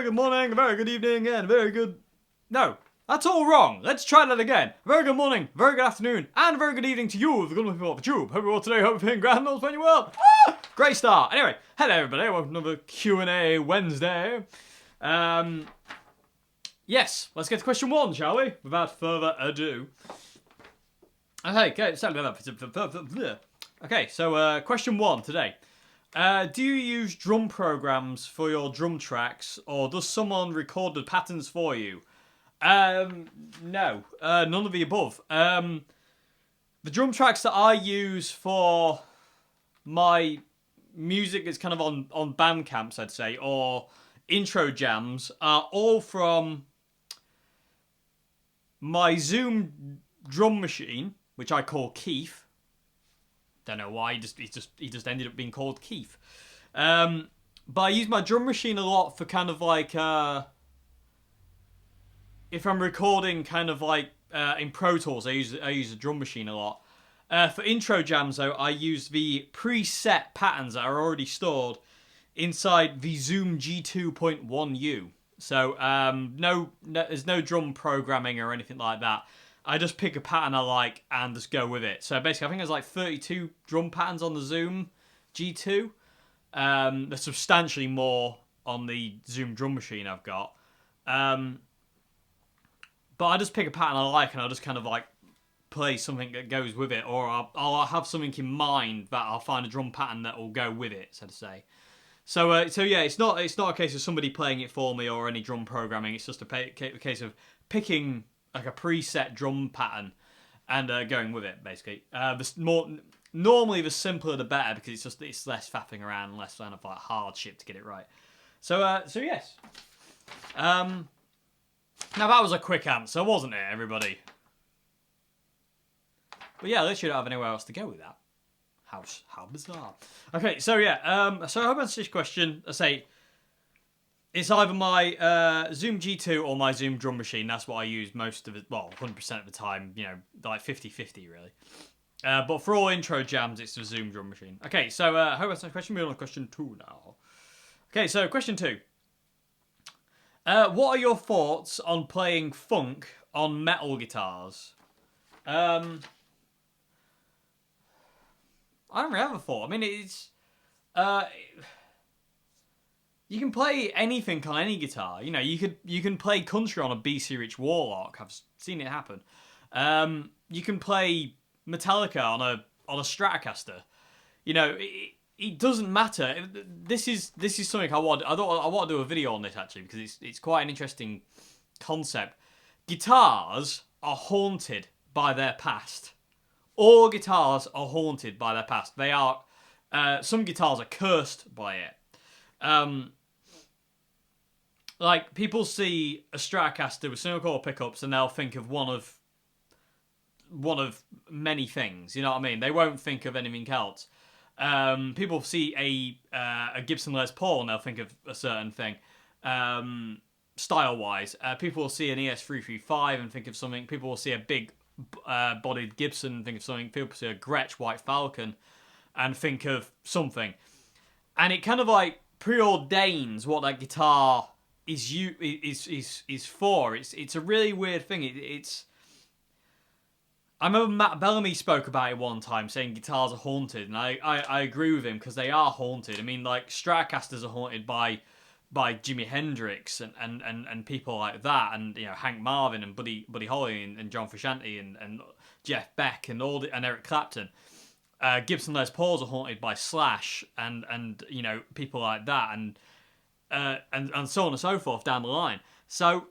very good morning, a very good evening, and a very good... No, that's all wrong. Let's try that again. Very good morning, very good afternoon, and a very good evening to you, the good people of the tube. Hope you're all today, hope you're feeling grand, all's going well. Great start. Anyway, hello everybody, welcome to another Q&A Wednesday. Yes, let's get to question 1, shall we? Without further ado. Okay, so question 1 today. Do you use drum programs for your drum tracks, or does someone record the patterns for you? No, none of the above. The drum tracks that I use for my music is kind of on Bandcamps, I'd say, or intro jams, are all from my Zoom drum machine, which I call Keith. Don't know why, he just ended up being called Keith. But I use my drum machine a lot for kind of like, if I'm recording kind of like in Pro Tools, I use the drum machine a lot. For intro jams though, I use the preset patterns that are already stored inside the Zoom G2.1U. So there's no drum programming or anything like that. I just pick a pattern I like and just go with it. So basically, I think there's like 32 drum patterns on the Zoom G2. There's substantially more on the Zoom drum machine I've got. But I just pick a pattern I like and I'll just kind of like play something that goes with it. Or I'll have something in mind that I'll find a drum pattern that will go with it, so to say. So yeah, it's not a case of somebody playing it for me or any drum programming. It's just a case of picking like a preset drum pattern and going with it, basically. Normally the simpler the better, because it's less faffing around and less kind of like hardship to get it right. So yes. Now that was a quick answer, wasn't it, everybody? But yeah, at least you don't have anywhere else to go with that. How bizarre. Okay, so yeah, so I hope I answered this question. I say, it's either my Zoom G2 or my Zoom drum machine. That's what I use most of it, well, 100% of the time, you know, like 50-50 really. But for all intro jams, it's the Zoom drum machine. Okay, so I hope that's the question. We're on question 2 now. Okay, so question 2. What are your thoughts on playing funk on metal guitars? I don't really have a thought. I mean, it's... you can play anything on any guitar. You know, you can play country on a BC Rich Warlock. I've seen it happen. You can play Metallica on a Stratocaster. You know, it doesn't matter. This is something I want to do a video on this actually, because it's quite an interesting concept. Guitars are haunted by their past. All guitars are haunted by their past. They are. Some guitars are cursed by it. Like, people see a Stratocaster with single coil pickups and they'll think of one of many things. You know what I mean? They won't think of anything else. People see a Gibson Les Paul and they'll think of a certain thing. Style-wise, people will see an ES335 and think of something. People will see a big bodied Gibson and think of something. People see a Gretsch White Falcon and think of something. And it kind of like preordains what that guitar is for. It's a really weird thing. I remember Matt Bellamy spoke about it one time, saying guitars are haunted, and I agree with him, because they are haunted. I mean, like, Stratocasters are haunted by Jimi Hendrix and people like that, and you know, Hank Marvin and Buddy Holly and John Frusciante and Jeff Beck and Eric Clapton. Gibson Les Pauls are haunted by Slash and you know, people like that, and so on and so forth down the line. So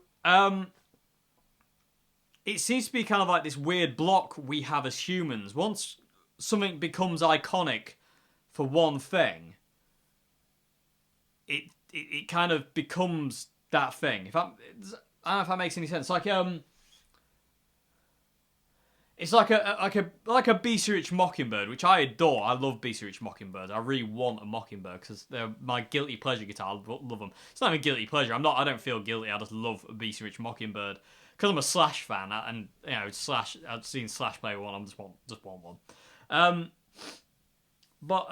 it seems to be kind of like this weird block we have as humans. Once something becomes iconic for one thing, it kind of becomes that thing. I don't know if that makes any sense. Like it's like a BC Rich Mockingbird, which I adore. I love BC Rich Mockingbirds. I really want a Mockingbird because they're my guilty pleasure guitar. I love them. It's not even guilty pleasure. I don't feel guilty. I just love a BC Rich Mockingbird because I'm a Slash fan, and you know, Slash. I've seen Slash play one. I just want one. But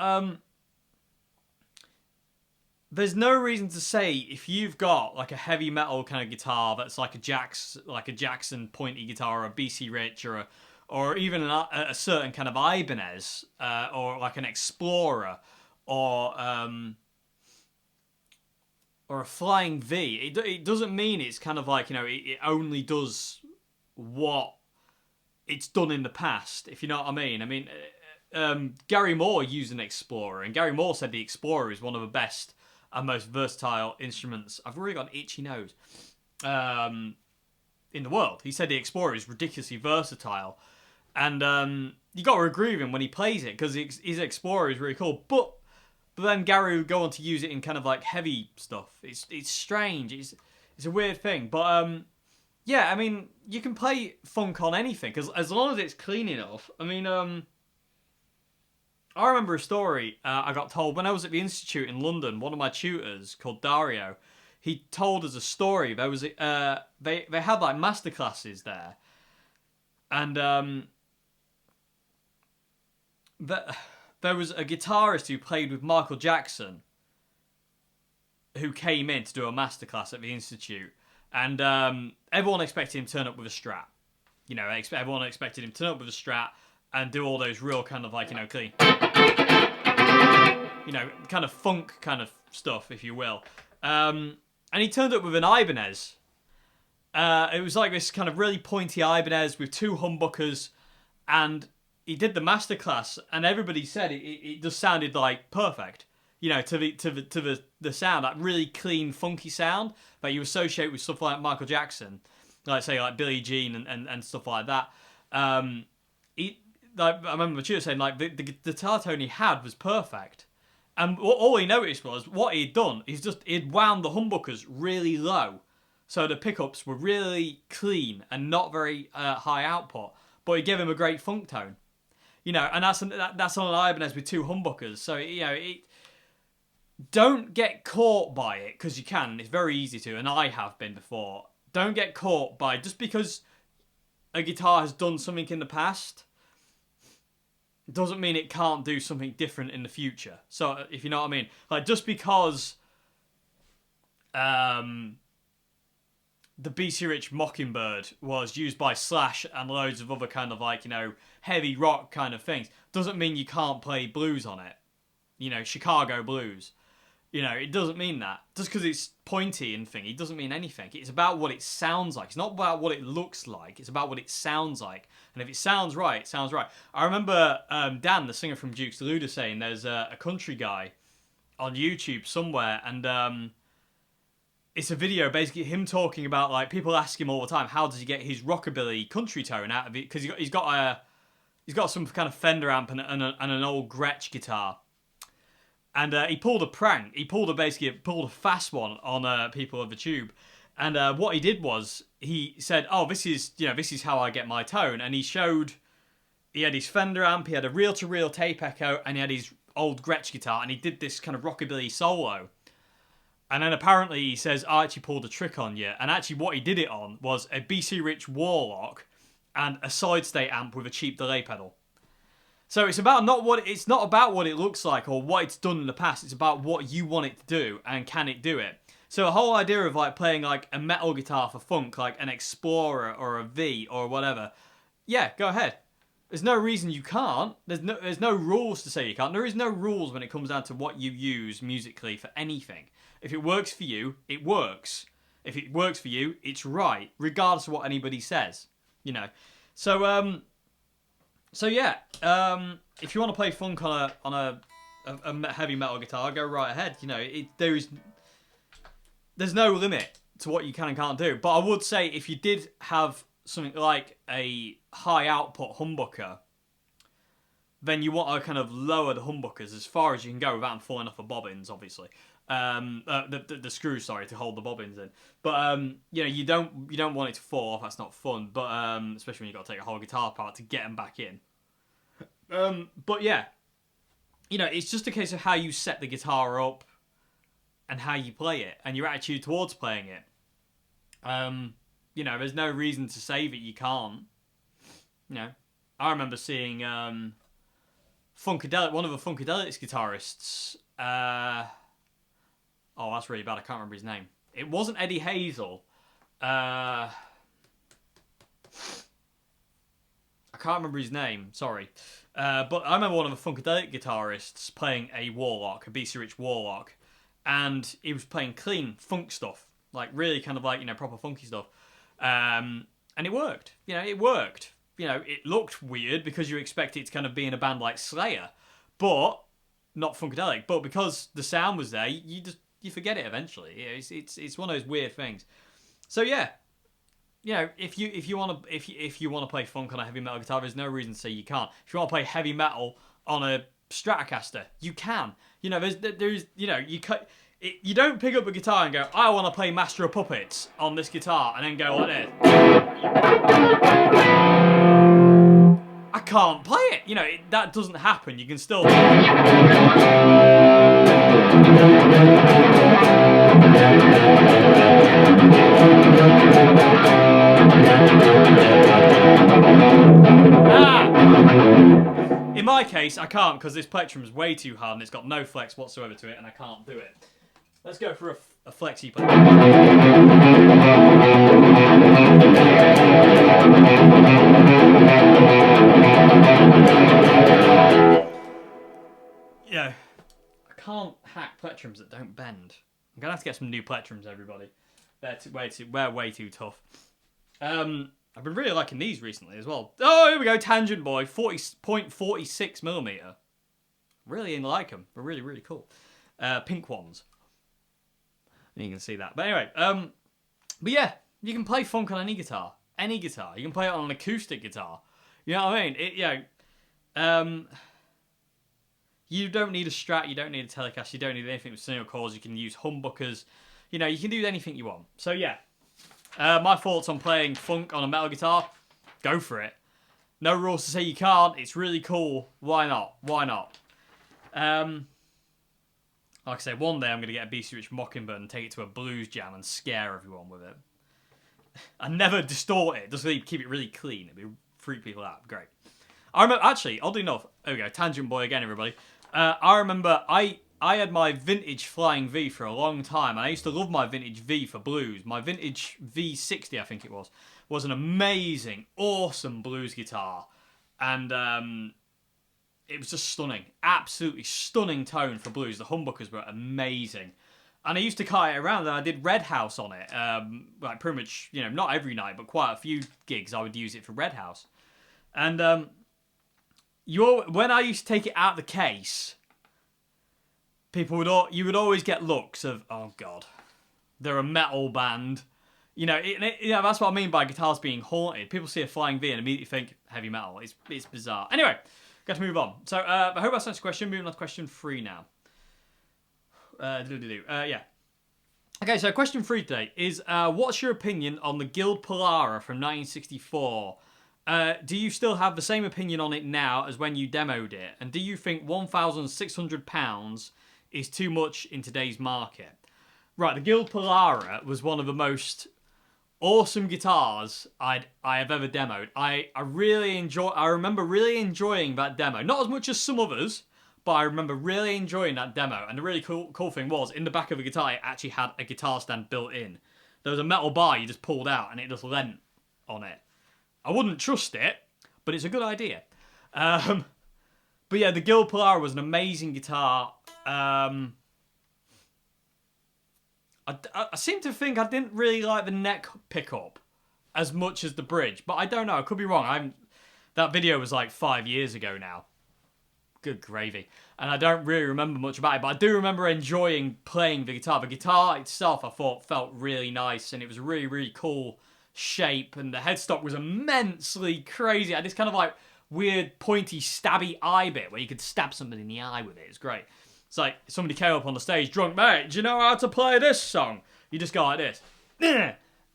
there's no reason to say if you've got like a heavy metal kind of guitar that's like a Jackson pointy guitar, or a BC Rich, or even a certain kind of Ibanez, or like an Explorer, or a Flying V. It doesn't mean it's kind of like, you know, it only does what it's done in the past, if you know what I mean. I mean, Gary Moore used an Explorer, and Gary Moore said the Explorer is one of the best and most versatile instruments. I've really got an itchy nose. In the world. He said the Explorer is ridiculously versatile. And you got to agree with him when he plays it, because his Explorer is really cool. But then Gary would go on to use it in kind of like heavy stuff. It's strange. It's a weird thing. But yeah, I mean, you can play funk on anything, because as long as it's clean enough. I mean, I remember a story I got told when I was at the Institute in London. One of my tutors, called Dario, he told us a story. There was they had like masterclasses there, and there was a guitarist who played with Michael Jackson who came in to do a masterclass at the Institute, and everyone expected him to turn up with a Strat. You know, everyone expected him to turn up with a Strat and do all those real kind of like, you know, clean, you know, kind of funk kind of stuff, if you will. And he turned up with an Ibanez. It was like this kind of really pointy Ibanez with two humbuckers, and he did the masterclass, and everybody said it just sounded like perfect. You know, to the sound, that really clean, funky sound that you associate with stuff like Michael Jackson, like say like Billie Jean and stuff like that. Like, I remember the tutor saying like the guitar tone he had was perfect, and all he noticed was what he'd done. He'd wound the humbuckers really low, so the pickups were really clean and not very high output, but it gave him a great funk tone. You know, and that's on an Ibanez with two humbuckers. So, you know, don't get caught by it, because you can. It's very easy to, and I have been before. Don't get caught by, just because a guitar has done something in the past doesn't mean it can't do something different in the future. So, if you know what I mean. Like, just because the BC Rich Mockingbird was used by Slash and loads of other kind of like, you know, heavy rock kind of things, doesn't mean you can't play blues on it. You know, Chicago blues. You know, it doesn't mean that. Just because it's pointy and thingy, it doesn't mean anything. It's about what it sounds like. It's not about what it looks like. It's about what it sounds like. And if it sounds right, it sounds right. I remember Dan, the singer from Duke's Deluder, saying there's a country guy on YouTube somewhere, and it's a video basically him talking about, like, people ask him all the time, how does he get his rockabilly country tone out of it? Because he's got some kind of Fender amp and an old Gretsch guitar. And he pulled a prank. He pulled a fast one on people of the tube. And what he did was he said, "Oh, this is how I get my tone." And he had his Fender amp, he had a reel-to-reel tape echo, and he had his old Gretsch guitar, and he did this kind of rockabilly solo. And then apparently he says, "I actually pulled a trick on you." And actually what he did it on was a BC Rich Warlock and a solid state amp with a cheap delay pedal. So it's not about what it looks like or what it's done in the past. It's about what you want it to do and can it do it. So the whole idea of like playing like a metal guitar for funk, like an Explorer or a V or whatever, yeah, go ahead. There's no reason you can't. There's no rules to say you can't. There is no rules when it comes down to what you use musically for anything. If it works for you, it works. If it works for you, it's right, regardless of what anybody says. You know. So yeah, if you want to play funk on a heavy metal guitar, go right ahead. You know, there's no limit to what you can and can't do. But I would say if you did have something like a high output humbucker, then you want to kind of lower the humbuckers as far as you can go without them falling off the bobbins, obviously. The screws, sorry, to hold the bobbins in. But you know, you don't want it to fall off. That's not fun. But especially when you've got to take a whole guitar apart to get them back in. But yeah, you know, it's just a case of how you set the guitar up and how you play it and your attitude towards playing it. You know, there's no reason to say that you can't. You know, I remember seeing Funkadelic, one of the Funkadelics guitarists. Oh, that's really bad. I can't remember his name. It wasn't Eddie Hazel. I can't remember his name. Sorry. But I remember one of the Funkadelic guitarists playing a Warlock, a BC Rich Warlock. And he was playing clean funk stuff. Like, really kind of like, you know, proper funky stuff. And it worked. You know, it worked. You know, it looked weird because you expect it to kind of be in a band like Slayer. But, not Funkadelic. But because the sound was there, you forget it eventually. It's one of those weird things. So yeah, you know, if you want to play funk on a heavy metal guitar, there's no reason to say you can't. If you want to play heavy metal on a Stratocaster, you can. You know, there's you know, you don't pick up a guitar and go, I want to play Master of Puppets on this guitar, and then go like this. I can't play it. You know, that doesn't happen. You can still. In my case, I can't because this plectrum's way too hard and it's got no flex whatsoever to it, and I can't do it. Let's go for a flexy play. Yeah, I can't hack plectrums that don't bend. I'm gonna have to get some new plectrums, everybody. They're way too tough. I've been really liking these recently as well. Oh, here we go, Tangent Boy, 40.46mm. Really like them. They're really, really cool. Pink ones. And you can see that. But anyway, but yeah, you can play funk on any guitar. Any guitar. You can play it on an acoustic guitar. You know what I mean? You don't need a Strat, you don't need a Telecaster, you don't need anything with single coils. You can use humbuckers. You know, you can do anything you want. So yeah. My thoughts on playing funk on a metal guitar, go for it. No rules to say you can't. It's really cool. Why not? Why not? Like I say, one day I'm going to get a BC Rich Mockingbird and take it to a blues jam and scare everyone with it. And never distort it. Just keep it really clean. It'd freak people out. Great. I remember, actually, oddly enough, there we go, Tangent Boy again, everybody. I remember I had my vintage Flying V for a long time, and I used to love my vintage V for blues. My vintage V60, I think it was an amazing, awesome blues guitar. And it was just stunning. Absolutely stunning tone for blues. The humbuckers were amazing. And I used to carry it around, and I did Red House on it. Like pretty much, you know, not every night, but quite a few gigs I would use it for Red House. And when I used to take it out of the case, you would always get looks of, oh god, they're a metal band. You know, that's what I mean by guitars being haunted. People see a Flying V and immediately think heavy metal. It's bizarre. Anyway, got to move on. So I hope that's the next question. Moving on to question 3 now. Yeah. Okay, so question 3 today is, what's your opinion on the Guild Polara from 1964? Do you still have the same opinion on it now as when you demoed it? And do you think £1,600 is too much in today's market? Right, the Guild Polara was one of the most awesome guitars I have ever demoed. I remember really enjoying that demo. Not as much as some others, but I remember really enjoying that demo. And the really cool thing was, in the back of the guitar, it actually had a guitar stand built in. There was a metal bar you just pulled out and it just leant on it. I wouldn't trust it, but it's a good idea. But yeah, the Guild Polara was an amazing guitar. I seem to think I didn't really like the neck pickup as much as the bridge, but I don't know. I could be wrong. That video was like 5 years ago now. Good gravy. And I don't really remember much about it, but I do remember enjoying playing the guitar. The guitar itself, I thought, felt really nice, and it was a really, really cool shape, and the headstock was immensely crazy. I had this kind of like weird pointy stabby eye bit where you could stab somebody in the eye with it. It's great. It's like somebody came up on the stage drunk, mate, do you know how to play this song? You just go like this.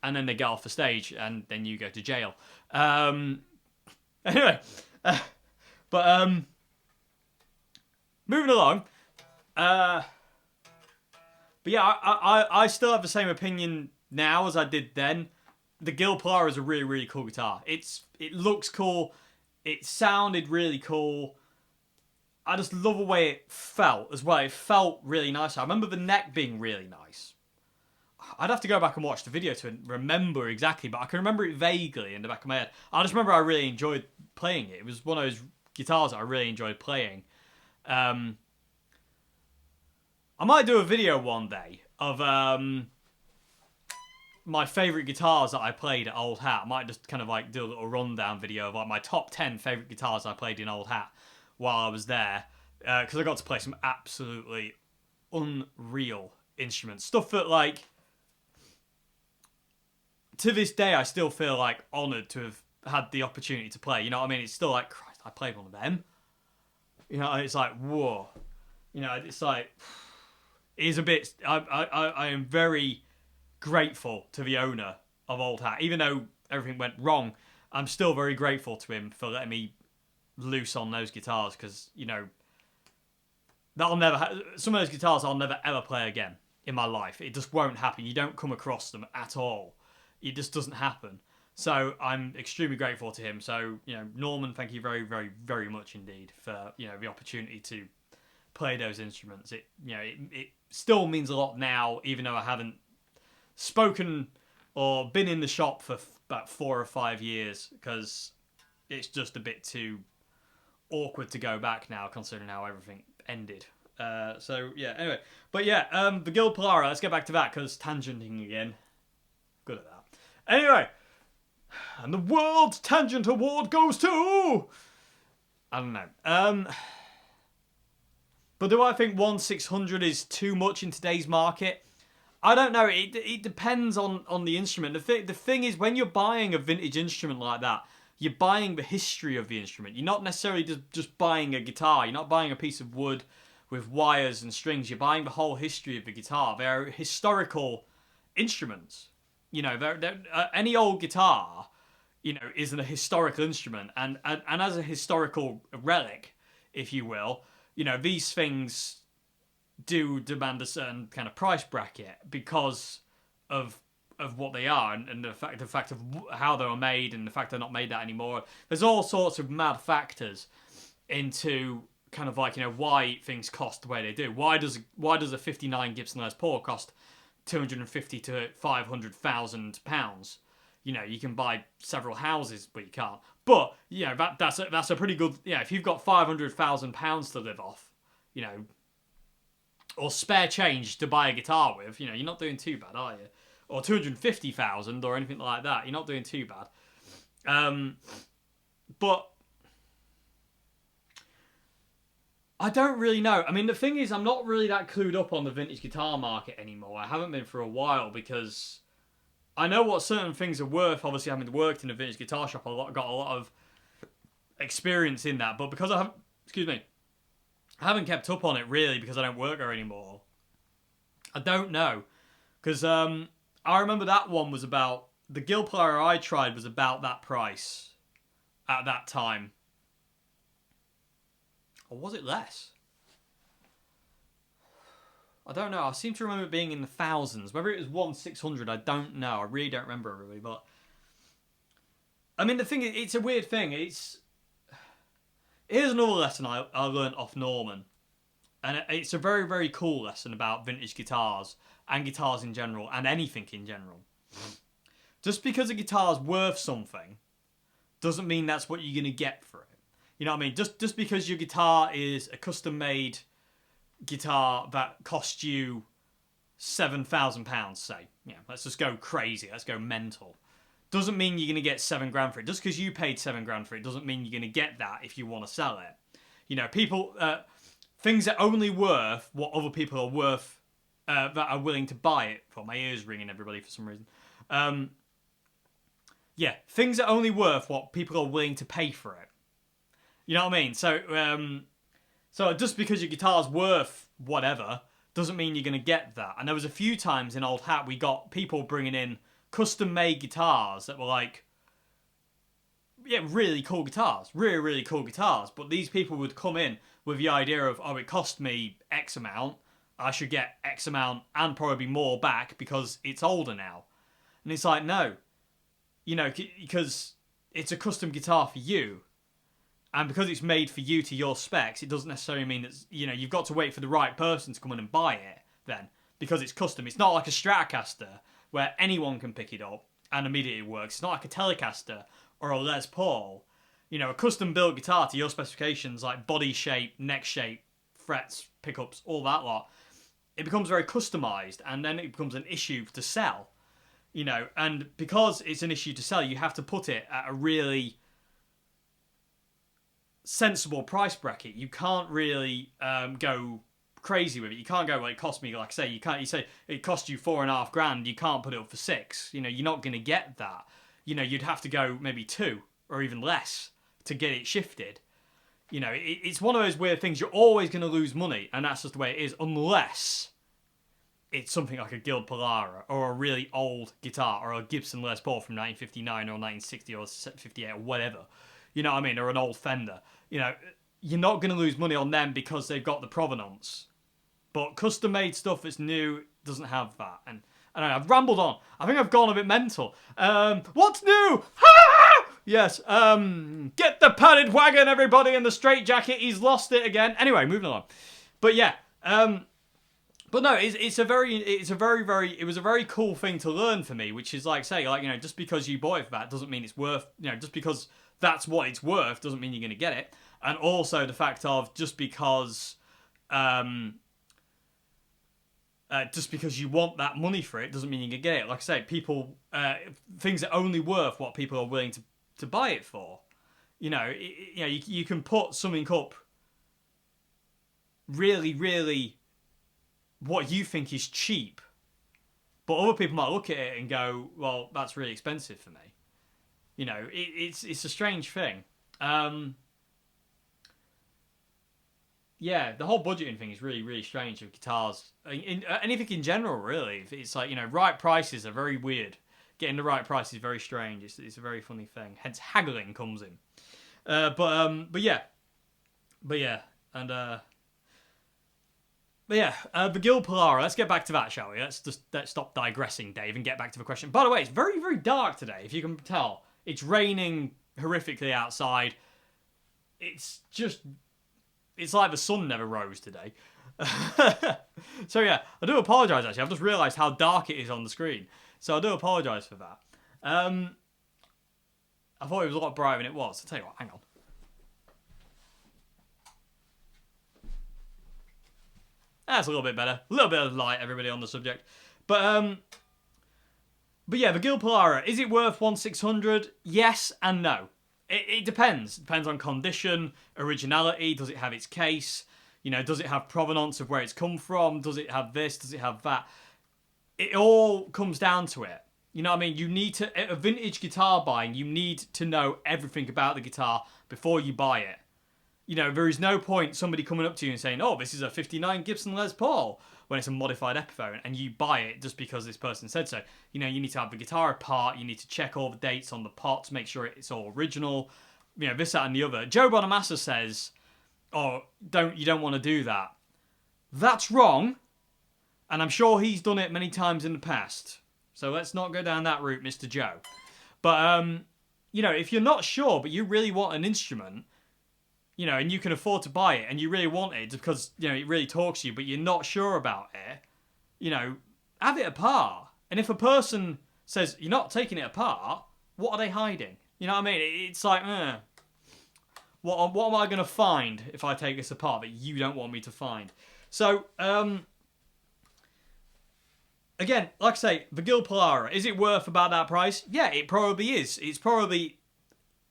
And then they get off the stage and then you go to jail. Anyway. Moving along. But yeah, I still have the same opinion now as I did then. The Guild Polara is a really, really cool guitar. It looks cool. It sounded really cool. I just love the way it felt as well. It felt really nice. I remember the neck being really nice. I'd have to go back and watch the video to remember exactly, but I can remember it vaguely in the back of my head. I just remember I really enjoyed playing it. It was one of those guitars that I really enjoyed playing. I might do a video one day of my favourite guitars that I played at Old Hat. I might just kind of like do a little rundown video of like my top 10 favourite guitars I played in Old Hat while I was there. Because I got to play some absolutely unreal instruments. Stuff that, like, to this day I still feel like honoured to have had the opportunity to play. You know what I mean? It's still like, Christ, I played one of them. You know, it's like, whoa. You know, it's like, it is a bit, I am very grateful to the owner of Old Hat. Even though everything went wrong, I'm still very grateful to him for letting me loose on those guitars, because, you know, that'll never some of those guitars I'll never ever play again in my life. It just won't happen. You don't come across them at all. It just doesn't happen. So I'm extremely grateful to him. So, you know, Norman, thank you very, very, very much indeed for, you know, the opportunity to play those instruments. It, you know, it still means a lot now, even though I haven't spoken or been in the shop for about 4 or 5 years, because it's just a bit too awkward to go back now, considering how everything ended. So yeah, anyway, but yeah, the Guild Polara, let's get back to that, because tangenting again, good at that. Anyway, and the World Tangent Award goes to, I don't know, but do I think 1/600 is too much in today's market? I don't know. It depends on the instrument. The thing is, when you're buying a vintage instrument like that, you're buying the history of the instrument. You're not necessarily just buying a guitar. You're not buying a piece of wood with wires and strings. You're buying the whole history of the guitar. They're historical instruments. You know, any old guitar, you know, is a historical instrument, and as a historical relic, if you will, you know, these things do demand a certain kind of price bracket because of what they are, and the fact of how they were made, and the fact they're not made that anymore. There's all sorts of mad factors into kind of like, you know, why things cost the way they do. Why does a 59 Gibson Les Paul cost £250,000 to £500,000? You know, you can buy several houses, but you can't. But, you know, that's a pretty good, yeah, if you've got £500,000 to live off, you know, or spare change to buy a guitar with, you know, you're not doing too bad, are you? Or 250,000 or anything like that, you're not doing too bad. But I don't really know. I mean, the thing is, I'm not really that clued up on the vintage guitar market anymore. I haven't been for a while, because I know what certain things are worth. Obviously, having worked in a vintage guitar shop, I got a lot of experience in that. But because I haven't kept up on it really, because I don't work there anymore, I don't know. Because I remember that one was about, the Guild Polara I tried was about that price at that time. Or was it less? I don't know. I seem to remember it being in the thousands. Whether it was 1/600, I don't know. I really don't remember really. But I mean, the thing is, it's a weird thing. Here's another lesson I learned off Norman, and it's a very, very cool lesson about vintage guitars and guitars in general, and anything in general. Just because a guitar's worth something doesn't mean that's what you're going to get for it. You know what I mean? Just because your guitar is a custom-made guitar that cost you £7,000, say. Yeah, let's just go crazy. Let's go mental. Doesn't mean you're going to get £7,000 for it. Just because you paid £7,000 for it doesn't mean you're going to get that if you want to sell it. You know, people, things are only worth what other people are worth, that are willing to buy it for. My ears ringing, everybody, for some reason. Yeah, things are only worth what people are willing to pay for it. You know what I mean? So just because your guitar's worth whatever doesn't mean you're going to get that. And there was a few times in Old Hat we got people bringing in custom-made guitars that were like, yeah, really cool guitars. Really, really cool guitars. But these people would come in with the idea of, oh, it cost me X amount. I should get X amount and probably more back because it's older now. And it's like, no. You know, because it's a custom guitar for you. And because it's made for you to your specs, it doesn't necessarily mean that, you know, you've got to wait for the right person to come in and buy it then, because it's custom. It's not like a Stratocaster where anyone can pick it up and immediately it works. It's not like a Telecaster or a Les Paul. You know, a custom built guitar to your specifications, like body shape, neck shape, frets, pickups, all that lot. It becomes very customized, and then it becomes an issue to sell. You know, and because it's an issue to sell, you have to put it at a really sensible price bracket. You can't really go crazy with it. You can't go, well, it cost me, like I say, you say it cost you $4,500, you can't put it up for $6,000. You know, you're not going to get that. You know, you'd have to go maybe $2,000 or even less to get it shifted. You know, it's one of those weird things. You're always going to lose money, and that's just the way it is, unless it's something like a Guild Polara or a really old guitar or a Gibson Les Paul from 1959 or 1960 or 58 or whatever. You know what I mean? Or an old Fender. You know, you're not going to lose money on them because they've got the provenance. But custom-made stuff that's new doesn't have that. And I don't know, I've rambled on. I think I've gone a bit mental. What's new? Yes, get the padded wagon, everybody, in the straitjacket. He's lost it again. Anyway, moving along. But yeah, but no, it was a very cool thing to learn for me, which is like, say, like, you know, just because you bought it for that doesn't mean it's worth, you know, just because that's what it's worth doesn't mean you're going to get it. And also the fact of just because you want that money for it doesn't mean you can get it. Like I say, people, things are only worth what people are willing to buy it for. You know, you can put something up really, really what you think is cheap, but other people might look at it and go, well, that's really expensive for me. You know, it's a strange thing. Yeah, the whole budgeting thing is really, really strange with guitars. Anything in general, really. It's like, you know, right prices are very weird. Getting the right price is very strange. It's a very funny thing. Hence, haggling comes in. But yeah, the Guild Polara. Let's get back to that, shall we? Let's stop digressing, Dave, and get back to the question. By the way, it's very, very dark today. If you can tell, it's raining horrifically outside. It's like the sun never rose today. So yeah, I do apologise, actually. I've just realised how dark it is on the screen. So I do apologise for that. I thought it was a lot brighter than it was. I'll tell you what, hang on. That's a little bit better. A little bit of light, everybody, on the subject. But yeah, the Guild Polara, is it worth 1,600? Yes and no. It depends. It depends on condition, originality. Does it have its case? You know, does it have provenance of where it's come from? Does it have this? Does it have that? It all comes down to it. You know what I mean? You need to, a vintage guitar buying, you need to know everything about the guitar before you buy it. You know, there is no point somebody coming up to you and saying, oh, this is a 59 Gibson Les Paul, when it's a modified Epiphone, and you buy it just because this person said so. You know, you need to have the guitar apart, you need to check all the dates on the pots, make sure it's all original, you know, this, that, and the other. Joe Bonamassa says, oh, you don't want to do that. That's wrong, and I'm sure he's done it many times in the past. So let's not go down that route, Mr. Joe. But, you know, if you're not sure, but you really want an instrument, you know, and you can afford to buy it, and you really want it because, you know, it really talks to you, but you're not sure about it, you know, have it apart. And if a person says, you're not taking it apart, what are they hiding? You know what I mean? It's like, what am I going to find if I take this apart that you don't want me to find? So, again, like I say, the Guild Polara, is it worth about that price? Yeah, it probably is. It's probably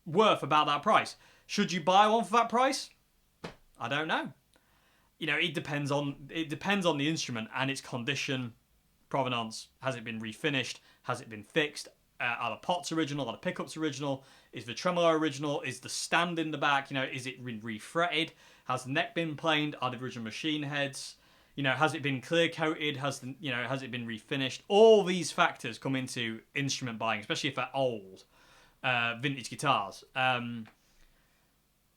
worth about that price. Should you buy one for that price? I don't know. You know, it depends on the instrument and its condition, provenance. Has it been refinished? Has it been fixed? Are the pots original? Are the pickups original? Is the tremolo original? Is the stand in the back? You know, is it been refretted? Has the neck been planed? Are the original machine heads? You know, has it been clear coated? Has it been refinished? All these factors come into instrument buying, especially if they're old vintage guitars.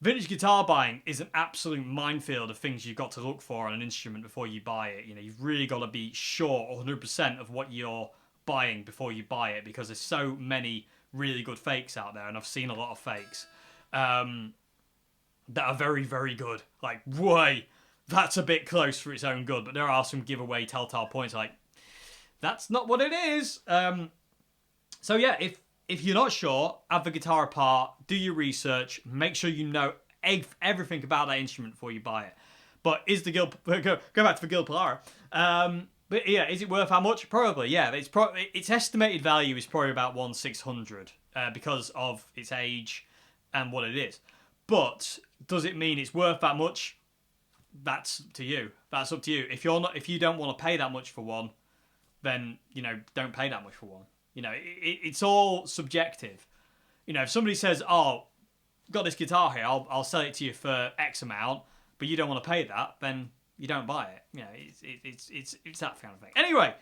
Vintage guitar buying is an absolute minefield of things you've got to look for on an instrument before you buy it. You know, you've really got to be sure 100% of what you're buying before you buy it, because there's so many really good fakes out there, and I've seen a lot of fakes. that are very, very good. Like, way, that's a bit close for its own good, but there are some giveaway telltale points like, that's not what it is. So yeah, if you're not sure, have the guitar apart, do your research, make sure you know everything about that instrument before you buy it. But is the Guild... Go back to the Guild Polara. But yeah, is it worth how much? Probably, yeah. Its estimated value is probably about 1/600 because of its age and what it is. But does it mean it's worth that much? That's to you. That's up to you. If you don't want to pay that much for one, then don't pay that much for one. It's all subjective. If somebody says, "Oh, got this guitar here, I'll sell it to you for X amount," but you don't want to pay that, then you don't buy it. It's that kind of thing. Anyway,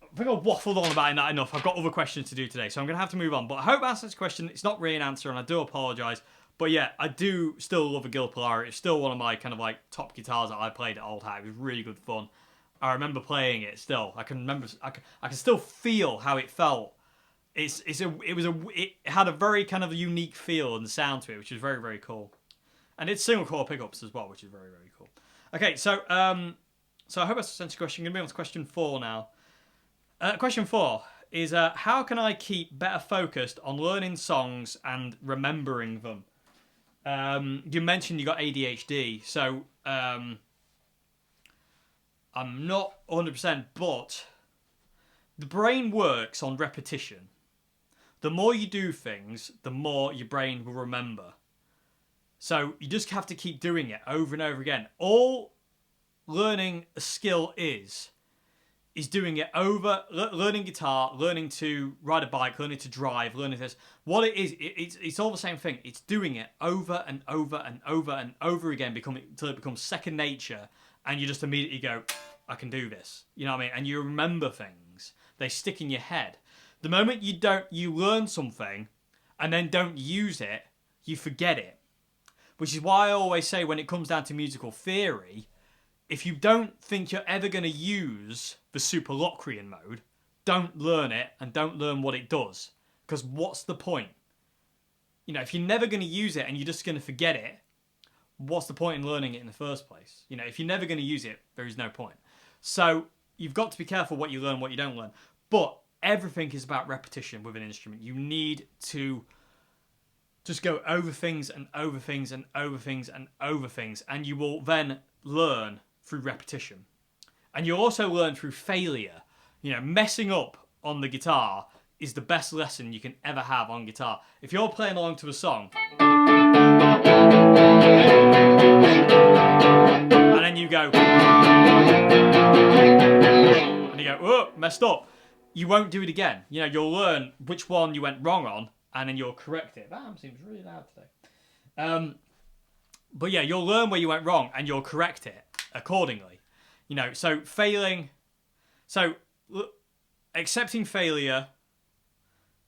I think I've waffled on about that enough. I've got other questions to do today, so I'm going to have to move on. But I hope I answered this question. It's not really an answer, and I do apologise. But yeah, I do still love a Guild Polara. It's still one of my kind of like top guitars that I played at Old Hat. It was really good fun. I remember playing it still. I can still feel how it felt. It had a very kind of unique feel and sound to it, which is very, very cool. And it's single coil pickups as well, which is very, very cool. Okay, so I hope I answered your question. I'm going to move on to question 4 now. Question 4 is how can I keep better focused on learning songs and remembering them? You mentioned you got ADHD, so I'm not 100%, but the brain works on repetition. The more you do things, the more your brain will remember. So you just have to keep doing it over and over again. All learning a skill is doing it over, learning guitar, learning to ride a bike, learning to drive, learning this. What it is, it's all the same thing. It's doing it over and over and over and over again until it becomes second nature, and you just immediately go, I can do this. You know what I mean? And you remember things. They stick in your head. The moment you learn something and then don't use it, you forget it. Which is why I always say when it comes down to musical theory, if you don't think you're ever going to use the Super Locrian mode, don't learn it and don't learn what it does. Because what's the point? If you're never going to use it and you're just going to forget it, what's the point in learning it in the first place? If you're never going to use it, there is no point. So you've got to be careful what you learn, what you don't learn. But everything is about repetition with an instrument. You need to just go over things and over things and over things and over things, and you will then learn through repetition. And you'll also learn through failure. Messing up on the guitar is the best lesson you can ever have on guitar. If you're playing along to a song, and then you go, oh, messed up, you won't do it again. You'll learn which one you went wrong on, and then you'll correct it. That seems really loud today. But yeah, you'll learn where you went wrong, and you'll correct it accordingly. So accepting failure,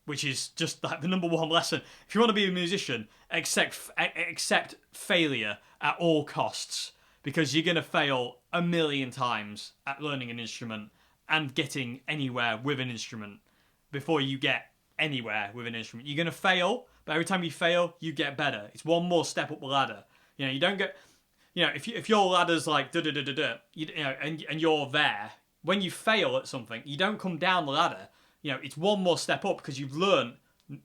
which is just like the number one lesson. If you want to be a musician, accept failure at all costs, because you're going to fail a million times at learning an instrument and getting anywhere with an instrument before you get anywhere with an instrument. You're going to fail, but every time you fail, you get better. It's one more step up the ladder. You don't get... if your ladder's like and you're there, when you fail at something, you don't come down the ladder. It's one more step up because you've learned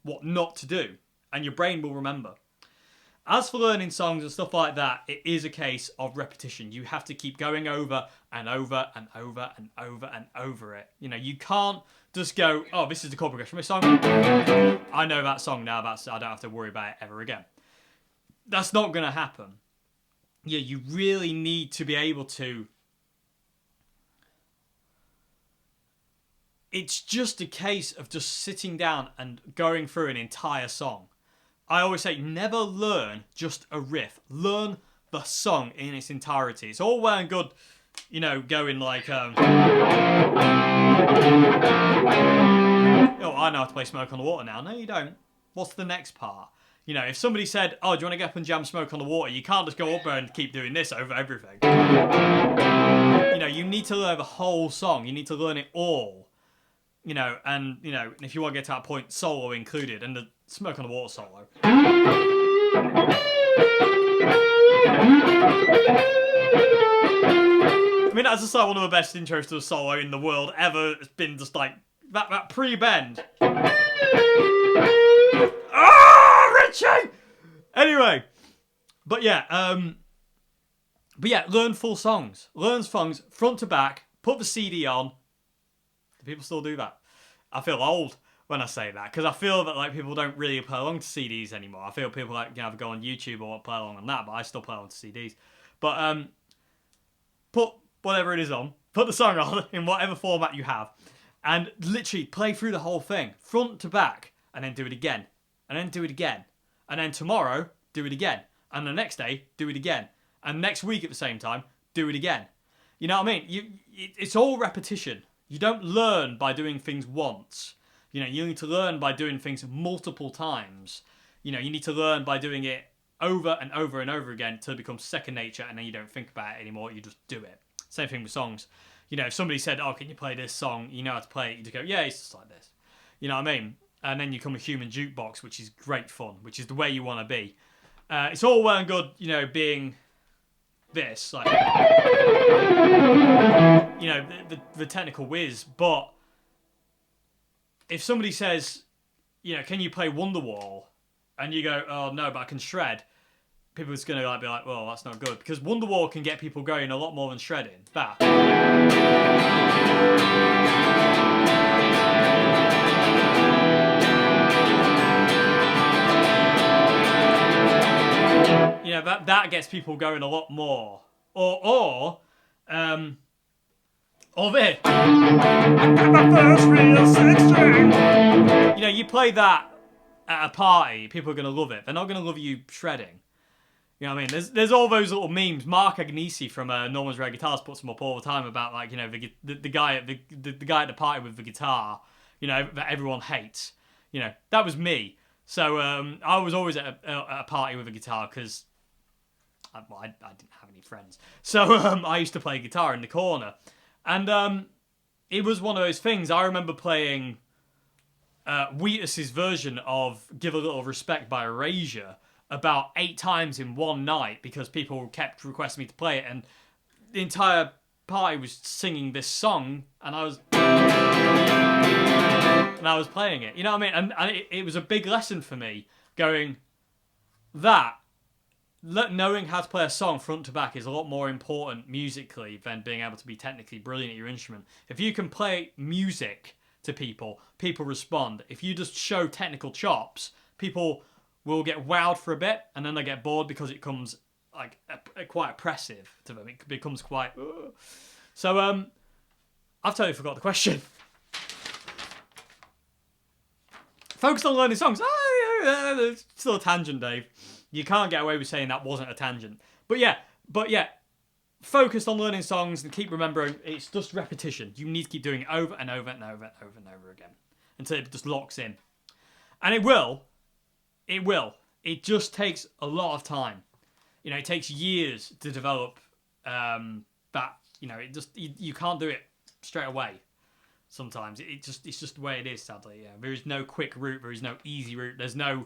what not to do, and your brain will remember. As for learning songs and stuff like that, it is a case of repetition. You have to keep going over and over and over and over and over it. You can't just go, oh, this is the chord progression of my song. I know that song now. I don't have to worry about it ever again. That's not going to happen. Yeah, you really need to be able to... It's just a case of just sitting down and going through an entire song. I always say, never learn just a riff. Learn the song in its entirety. It's all well and good, going like... Oh, I know how to play Smoke on the Water now. No, you don't. What's the next part? If somebody said, oh, do you want to get up and jam Smoke on the Water? You can't just go up there and keep doing this over everything. You need to learn the whole song. You need to learn it all. And if you want to get to that point, solo included, and the Smoke on the Water solo. I mean, that's just like one of the best intros to a solo in the world ever. It's been just like that pre-bend. Ah, Richie! Anyway, but yeah, learn full songs. Learn songs front to back. Put the CD on. Do people still do that? I feel old when I say that because I feel that like people don't really play along to CDs anymore. I feel people like either go on YouTube or play along on that, but I still play along to CDs. But put whatever it is on. Put the song on in whatever format you have, and literally play through the whole thing front to back, and then do it again, and then do it again, and then tomorrow do it again, and the next day do it again, and next week at the same time do it again. You know what I mean? It's all repetition. You don't learn by doing things once. You know, you need to learn by doing things multiple times. You know, you need to learn by doing it over and over and over again until it becomes second nature, and then you don't think about it anymore. You just do it. Same thing with songs. You know, if somebody said, "Oh, can you play this song?" You know how to play it. You just go, "Yeah, it's just like this." You know what I mean? And then you become a human jukebox, which is great fun, which is the way you want to be. It's all well and good, you know, being this, like, you know, the technical whiz. But if somebody says, you know, "Can you play Wonderwall?" and you go, "Oh no, but I can shred," people are just gonna like be like, "Well, that's not good," because Wonderwall can get people going a lot more than shredding. That. You know, that gets people going a lot more. Or this. You know, you play that at a party, people are gonna love it. They're not gonna love you shredding. You know what I mean? There's all those little memes. Mark Agnesi from Norman's Rare Guitars puts them up all the time about, like, you know, the guy at the guy at the party with the guitar, you know, that everyone hates. You know, that was me. So I was always at a party with a guitar because I didn't have any friends. So I used to play guitar in the corner, and it was one of those things. I remember playing Wheatus's version of "Give a Little Respect" by Erasure about 8 times in one night because people kept requesting me to play it, and the entire party was singing this song, and I was playing it. You know what I mean? And it was a big lesson for me, going that knowing how to play a song front to back is a lot more important musically than being able to be technically brilliant at your instrument. If you can play music to people, people respond. If you just show technical chops, people will get wowed for a bit, and then they get bored because it becomes like quite oppressive to them. It becomes quite. So I've totally forgot the question. Focused on learning songs. It's still a tangent, Dave. You can't get away with saying that wasn't a tangent. But yeah, focused on learning songs and keep remembering it's just repetition. You need to keep doing it over and over and over and over and over again until it just locks in. And it will. It just takes a lot of time. You know, it takes years to develop that. You know, you can't do it straight away. Sometimes it's just the way it is. Sadly, yeah. There is no quick route. There is no easy route. There's no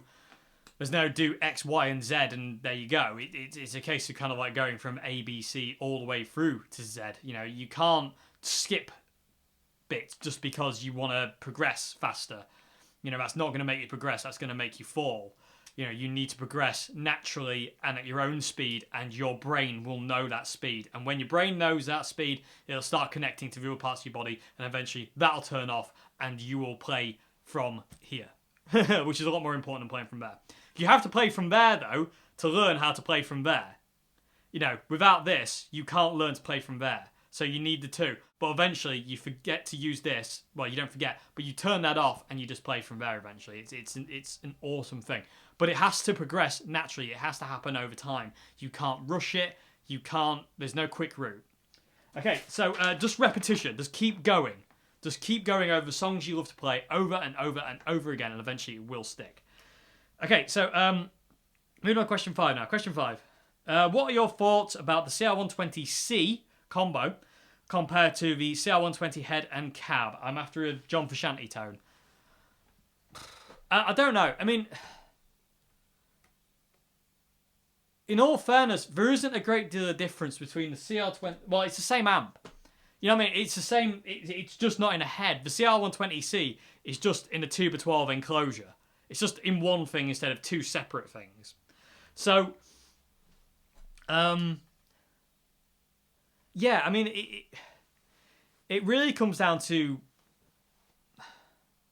do X, Y, and Z, and there you go. It's a case of kind of like going from A, B, C all the way through to Z. You know, you can't skip bits just because you want to progress faster. You know, that's not going to make you progress. That's going to make you fall. You know, you need to progress naturally and at your own speed, and your brain will know that speed. And when your brain knows that speed, it'll start connecting to the other parts of your body, and eventually that'll turn off, and you will play from here, which is a lot more important than playing from there. You have to play from there, though, to learn how to play from there. You know, without this, you can't learn to play from there. So you need the two. But eventually, you forget to use this. Well, you don't forget, but you turn that off and you just play from there eventually. It's an awesome thing. But it has to progress naturally. It has to happen over time. You can't rush it. You can't... There's no quick route. Okay, so just repetition. Just keep going. Just keep going over the songs you love to play over and over and over again, and eventually it will stick. Okay, so moving on to question 5 now. Question 5. What are your thoughts about the CR120c combo compared to the CR120 head and cab? I'm after a John Frusciante tone. I don't know. I mean, in all fairness, there isn't a great deal of difference between the CR20. Well, it's the same amp. You know what I mean? It's the same. It's just not in a head. The CR120c is just in a 2x12 enclosure. It's just in one thing instead of two separate things. So, yeah, I mean, it really comes down to.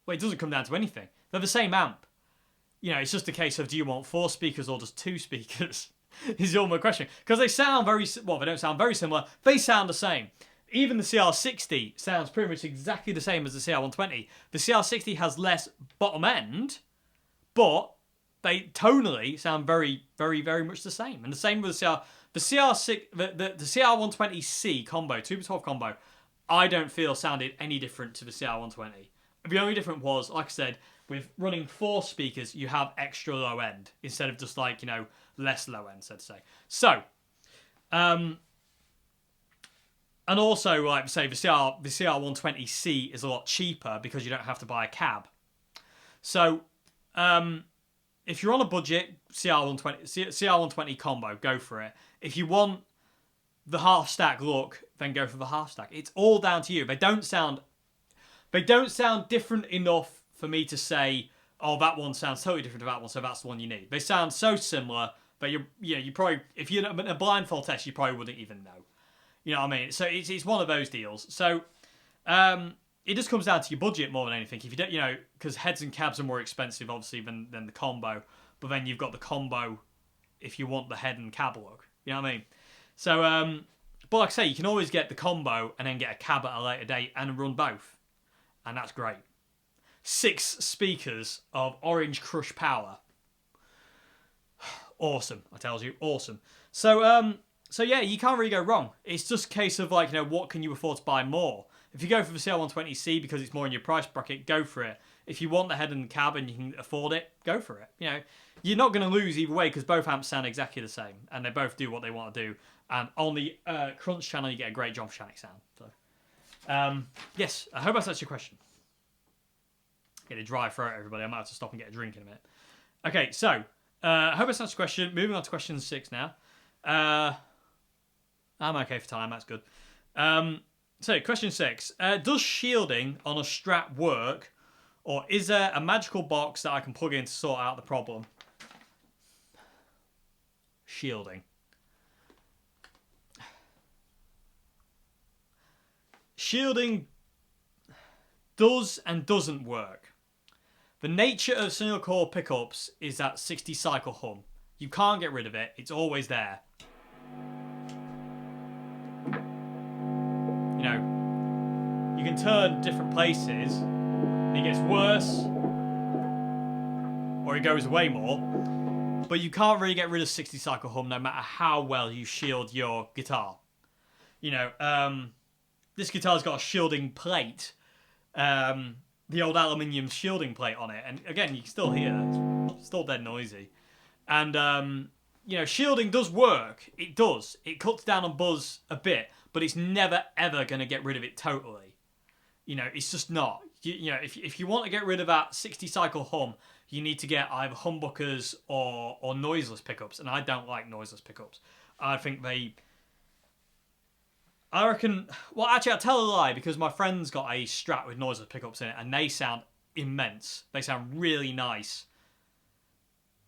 Well, it doesn't come down to anything. They're the same amp. You know, it's just a case of, do you want 4 speakers or just 2 speakers? Is all my question. Because they sound very, well, they don't sound very similar. They sound the same. Even the CR60 sounds pretty much exactly the same as the CR120. The CR60 has less bottom end, but they tonally sound very, very, very much the same. And the same with the CR120c combo, 2x12 combo, I don't feel sounded any different to the CR120. The only difference was, like I said, with running 4 speakers, you have extra low end instead of just like, you know, less low end, so to say. So, and also, like say, the CR120c is a lot cheaper because you don't have to buy a cab. So, if you're on a budget, CR120 combo, go for it. If you want the half stack look, then go for the half stack. It's all down to you. They don't sound different enough for me to say, oh, that one sounds totally different to that one, so that's the one you need. They sound so similar that you probably, if you're in a blindfold test, you probably wouldn't even know. You know what I mean? So it's one of those deals. So it just comes down to your budget more than anything. If you don't, you know, because heads and cabs are more expensive, obviously, than the combo. But then you've got the combo if you want the head and cab look. You know what I mean? So, but like I say, you can always get the combo and then get a cab at a later date and run both. And that's great. 6 speakers of Orange Crush power. Awesome, I tells you, awesome. So, so yeah, you can't really go wrong. It's just a case of like, you know, what can you afford to buy more? If you go for the CR120c because it's more in your price bracket, go for it. If you want the head and the cab and you can afford it, go for it. You know, you're not going to lose either way because both amps sound exactly the same and they both do what they want to do. And on the Crunch channel, you get a great John Frusciante sound. So, yes, I hope that's answered your question. Get a dry throat, everybody. I might have to stop and get a drink in a minute. Okay, so I hope that's answered your question. Moving on to question 6 now. I'm okay for time. That's good. So, question 6. Does shielding on a strat work, or is there a magical box that I can plug in to sort out the problem? Shielding. Shielding does and doesn't work. The nature of single core pickups is that 60 cycle hum. You can't get rid of it. It's always there. You know, you can turn different places and it gets worse or it goes away more, but you can't really get rid of 60 cycle hum no matter how well you shield your guitar. You know, this guitar's got a shielding plate, the old aluminium shielding plate on it, and again, you can still hear it's still dead noisy. And you know, shielding does work. It does. It cuts down on buzz a bit, but it's never ever going to get rid of it totally. You know, it's just not. You know, if you want to get rid of that 60 cycle hum, you need to get either humbuckers or noiseless pickups, and I don't like noiseless pickups. I think I reckon. Well, actually, I'll tell a lie because my friend's got a Strat with noiseless pickups in it, and they sound immense. They sound really nice.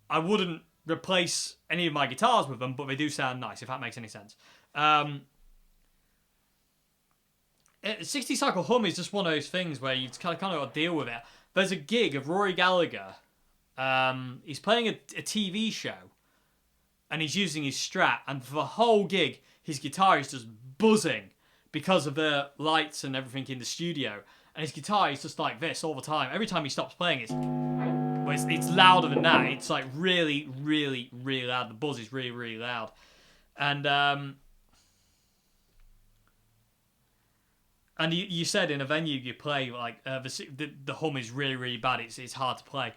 I wouldn't replace any of my guitars with them, but they do sound nice, if that makes any sense. 60 cycle hum is just one of those things where you kind of got to deal with it. There's a gig of Rory Gallagher. He's playing a TV show, and he's using his Strat, and for the whole gig, his guitar is just buzzing because of the lights and everything in the studio. And his guitar is just like this all the time. Every time he stops playing, it's louder than that. It's like really, really, really loud. The buzz is really, really loud. And you said in a venue you play, like, the hum is really, really bad. It's hard to play.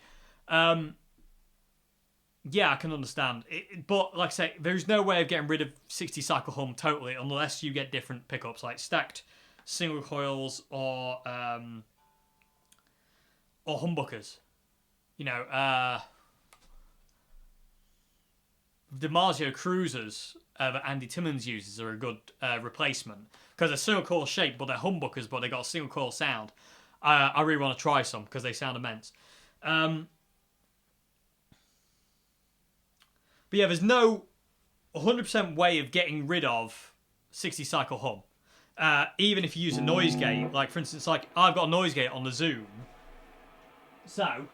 Yeah, I can understand. But, like I say, there's no way of getting rid of 60 cycle hum totally unless you get different pickups, like stacked single coils or humbuckers. You know, DiMarzio cruisers that Andy Timmons uses are a good replacement because they're single coil shape, but they're humbuckers, but they got a single coil sound. I really want to try some because they sound immense. But yeah, there's no 100% way of getting rid of 60 cycle hum. Even if you use a noise gate, like for instance, like I've got a noise gate on the Zoom. So,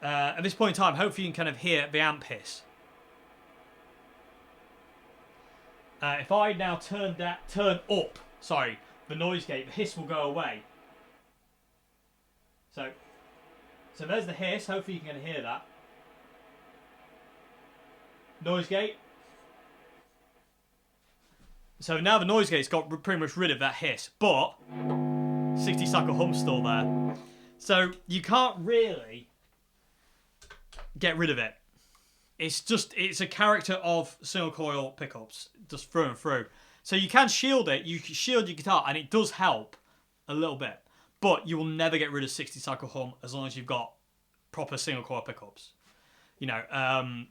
at this point in time, hopefully you can kind of hear the amp hiss. If I now turn up, the noise gate, the hiss will go away. So there's the hiss. Hopefully you can hear that. Noise gate. So now the noise gate's got pretty much rid of that hiss, but 60 cycle hum's still there. So you can't really get rid of it. It's a character of single coil pickups, just through and through. So you can shield it, you can shield your guitar, and it does help a little bit. But you will never get rid of 60 cycle hum as long as you've got proper single coil pickups. You know,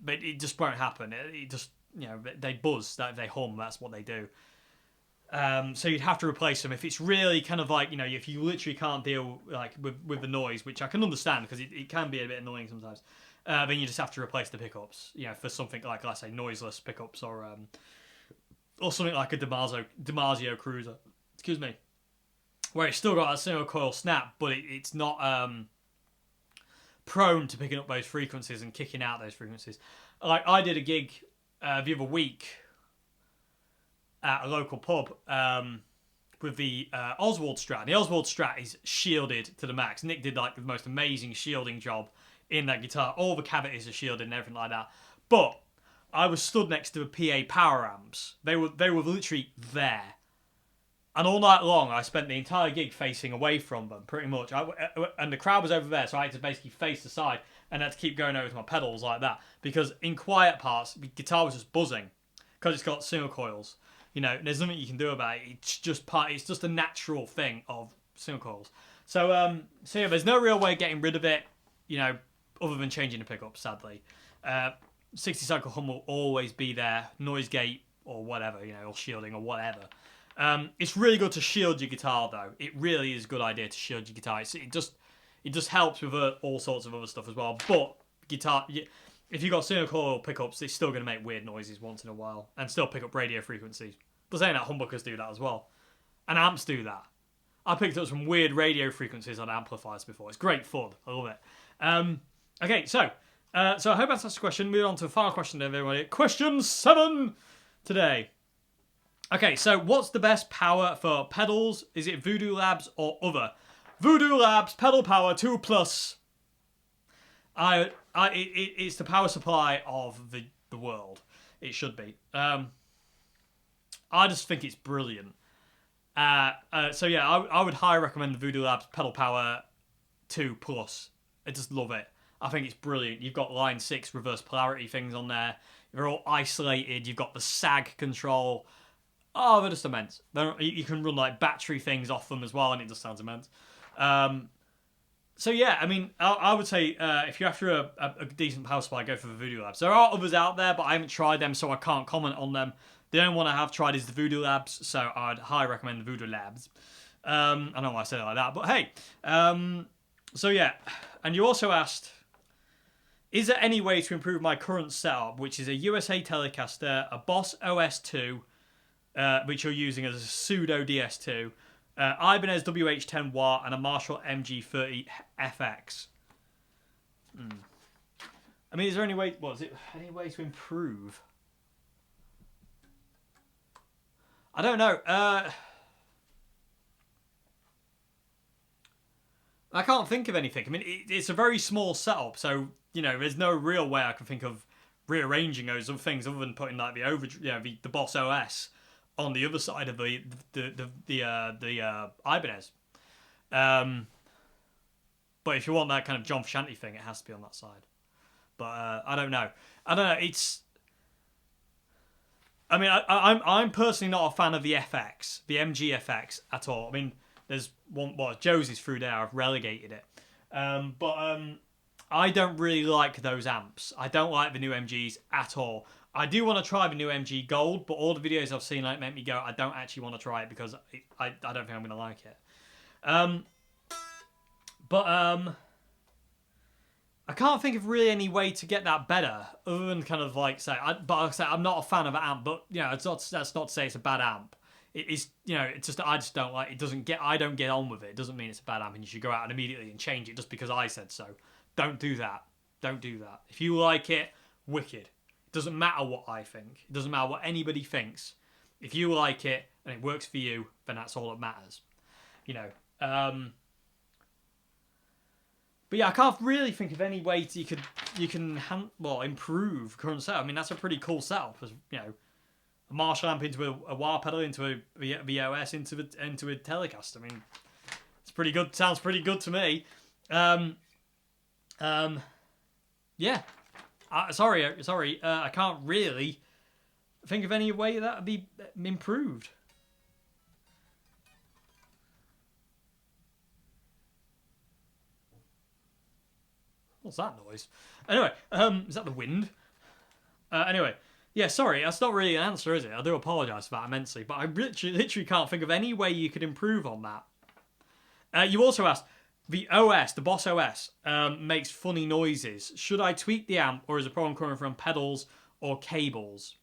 but it just won't happen. It just, you know, they buzz, they hum, that's what they do. So you'd have to replace them if it's really kind of like, you know, if you literally can't deal like with the noise, which I can understand because it can be a bit annoying sometimes. Then you just have to replace the pickups, you know, for something like, let's say, noiseless pickups or something like a DiMarzio cruiser. Excuse me, where it's still got a single coil snap, but it's not prone to picking up those frequencies and kicking out those frequencies. Like I did a gig the other week at a local pub with the Oswald Strat. The Oswald Strat is shielded to the max. Nick did like the most amazing shielding job in that guitar. All the cavities are shielded and everything like that. But I was stood next to the PA power amps. They were literally there. And all night long, I spent the entire gig facing away from them, pretty much. And the crowd was over there, so I had to basically face the side and had to keep going over to my pedals like that. Because in quiet parts, the guitar was just buzzing. Because it's got single coils. You know, there's nothing you can do about it. It's just a natural thing of single coils. So yeah, there's no real way of getting rid of it, you know, other than changing the pickup, sadly. 60 cycle hum will always be there, noise gate or whatever, you know, or shielding or whatever. It's really good to shield your guitar though. It really is a good idea to shield your guitar. It just helps with all sorts of other stuff as well. But guitar, if you've got single coil pickups, it's still going to make weird noises once in a while and still pick up radio frequencies. But saying that, humbuckers do that as well, and amps do that. I picked up some weird radio frequencies on amplifiers before. It's great fun. I love it. Okay, so I hope that's the question. Moving on to the final question, everybody. Question 7 today. Okay, so what's the best power for pedals? Is it Voodoo Labs or other? Voodoo Labs pedal power 2 plus. It's the power supply of the world. It should be. I just think it's brilliant. So yeah, I would highly recommend the Voodoo Labs pedal power 2 plus. I just love it. I think it's brilliant. You've got line 6 reverse polarity things on there. They're all isolated. You've got the sag control. Oh, they're just immense. You can run like battery things off them as well, and it just sounds immense. So yeah, I mean, I would say if you're after a decent power supply, go for the Voodoo Labs. There are others out there, but I haven't tried them, so I can't comment on them. The only one I have tried is the Voodoo Labs, so I'd highly recommend the Voodoo Labs. I don't know why I said it like that, but hey. So yeah, and you also asked, is there any way to improve my current setup, which is a USA Telecaster, a Boss OS2, which you're using as a pseudo DS2, Ibanez WH10W, and a Marshall MG30 FX. I mean, is there any way? Any way to improve? I don't know. I can't think of anything. I mean, it's a very small setup, so you know, there's no real way I can think of rearranging those other things other than putting like the Boss OS on the other side of the Ibanez. But if you want that kind of John Frusciante thing, it has to be on that side. But I don't know. I mean, I'm personally not a fan of the FX, the MG FX at all. I mean, there's one. Well, Josie's through there. I've relegated it. But I don't really like those amps. I don't like the new MGs at all. I do want to try the new MG Gold, but all the videos I've seen like make me go, I don't actually want to try it because I don't think I'm going to like it. I can't think of really any way to get that better other than kind of like say, but like I say, I'm not a fan of an amp, but you know, that's not to say it's a bad amp. It's, you know, it's just I just don't like it. I don't get on with it. It doesn't mean it's a bad amp and you should go out and immediately and change it just because I said so. Don't do that. Don't do that. If you like it, wicked. It doesn't matter what I think. It doesn't matter what anybody thinks. If you like it and it works for you, then that's all that matters. You know. But yeah, I can't really think of any way you can improve current setup. I mean, that's a pretty cool setup. As you know, a Marshall amp into a wah pedal into a VOS into a Telecaster. I mean, it's pretty good. Sounds pretty good to me. Yeah. Sorry. I can't really think of any way that would be improved. What's that noise? Anyway, is that the wind? Anyway, yeah, sorry, that's not really an answer, is it? I do apologise for that immensely, but I literally can't think of any way you could improve on that. You also asked, the Boss OS, makes funny noises. Should I tweak the amp, or is the problem coming from pedals or cables?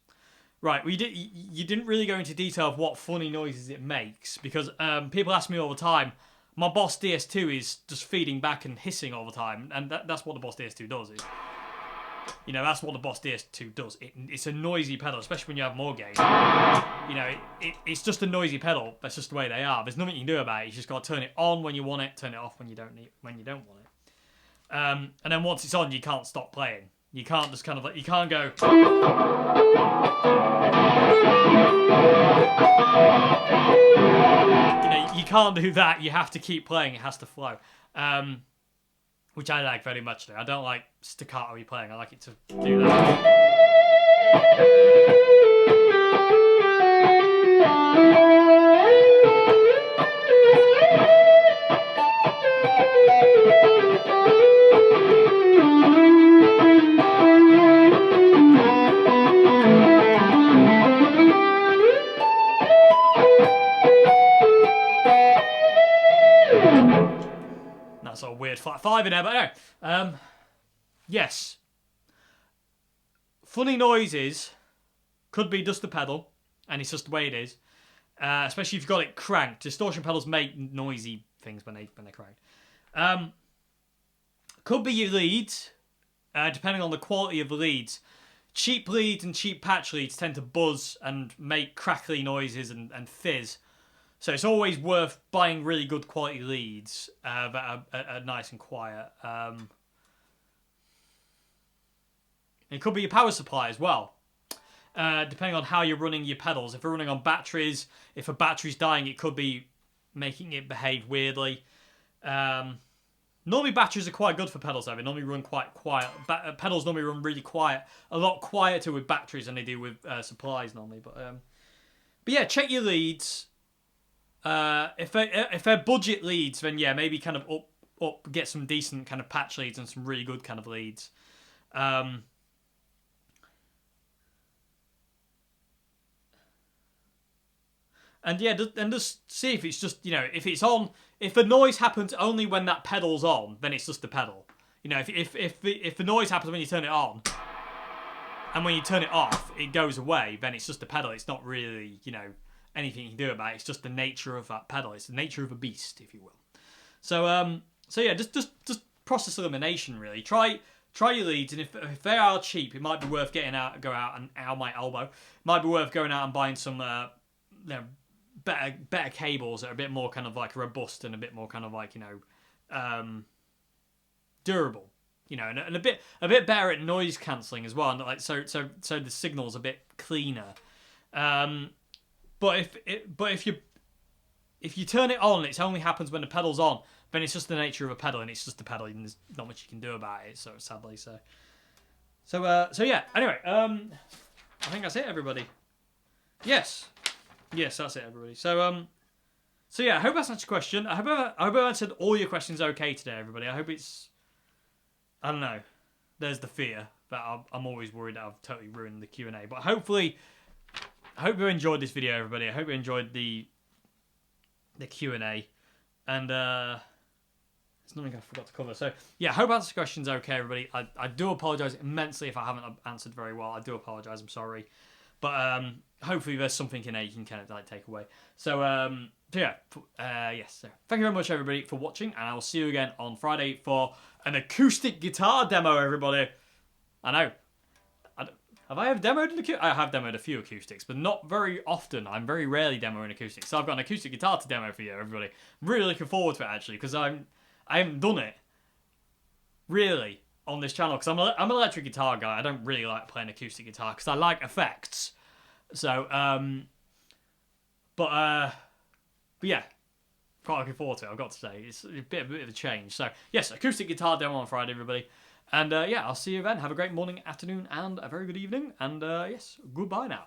Right, you didn't really go into detail of what funny noises it makes, because people ask me all the time, my Boss DS2 is just feeding back and hissing all the time, and that's what the Boss DS2 does. You know, that's what the Boss DS2 does. It's a noisy pedal, especially when you have more gain. You know, it's just a noisy pedal. That's just the way they are. There's nothing you can do about it. You just got to turn it on when you want it, turn it off when you don't want it. And then once it's on, you can't stop playing. You can't just kind of like, you can't go. You know, you can't do that. You have to keep playing. It has to flow. Which I like very much. I don't like staccato playing. I like it to do that. That's a weird five in there, but anyway. Yes. Funny noises could be just the pedal, and it's just the way it is. Especially if you've got it cranked. Distortion pedals make noisy things when they're cranked. Could be your leads, depending on the quality of the leads. Cheap leads and cheap patch leads tend to buzz and make crackly noises and fizz. So it's always worth buying really good quality leads that are nice and quiet. It could be your power supply as well, depending on how you're running your pedals. If you're running on batteries, if a battery's dying, it could be making it behave weirdly. Normally batteries are quite good for pedals though. They normally run quite quiet. Pedals normally run really quiet. A lot quieter with batteries than they do with supplies normally. But yeah, check your leads. If they're budget leads, then yeah, maybe kind of up get some decent kind of patch leads and some really good kind of leads. And yeah, just see if it's just, you know, if it's on, if the noise happens only when that pedal's on, then it's just the pedal. You know, if the noise happens when you turn it on, and when you turn it off, it goes away, then it's just the pedal. It's not really, you know, anything you can do about it. It's just the nature of that pedal. It's the nature of a beast, if you will. So yeah, just process elimination really. Try your leads, and if they are cheap, it might be worth go out and ow my elbow. It might be worth going out and buying some you know, better cables that are a bit more kind of like robust and a bit more kind of like, you know, durable. You know, and a bit better at noise cancelling as well, and like so the signal's a bit cleaner. But if you turn it on, it only happens when the pedal's on. Then it's just the nature of a pedal, and it's just a pedal, and there's not much you can do about it. So sadly, so yeah. Anyway, I think that's it, everybody. Yes, that's it, everybody. So yeah, I hope that's answered your question. I hope I answered all your questions okay today, everybody. I hope it's I don't know. There's the fear that I'm always worried that I've totally ruined the Q&A. But hopefully, I hope you enjoyed this video, everybody. I hope you enjoyed the Q&A. And there's nothing I forgot to cover. So, yeah, I hope answer questions okay, everybody. I do apologise immensely if I haven't answered very well. I do apologise. I'm sorry. But hopefully there's something in there you can kind of like take away. So, yes. So thank you very much, everybody, for watching. And I will see you again on Friday for an acoustic guitar demo, everybody. I know. Have I ever demoed an acoustic? I have demoed a few acoustics, but not very often. I'm very rarely demoing acoustics. So I've got an acoustic guitar to demo for you, everybody. I'm really looking forward to it, actually, because I haven't done it, really, on this channel. Because I'm an electric guitar guy. I don't really like playing acoustic guitar, because I like effects. So, but yeah, quite looking forward to it, I've got to say. It's a bit of a change. So, yes, acoustic guitar demo on Friday, everybody. And yeah, I'll see you then. Have a great morning, afternoon, and a very good evening. And yes, goodbye now.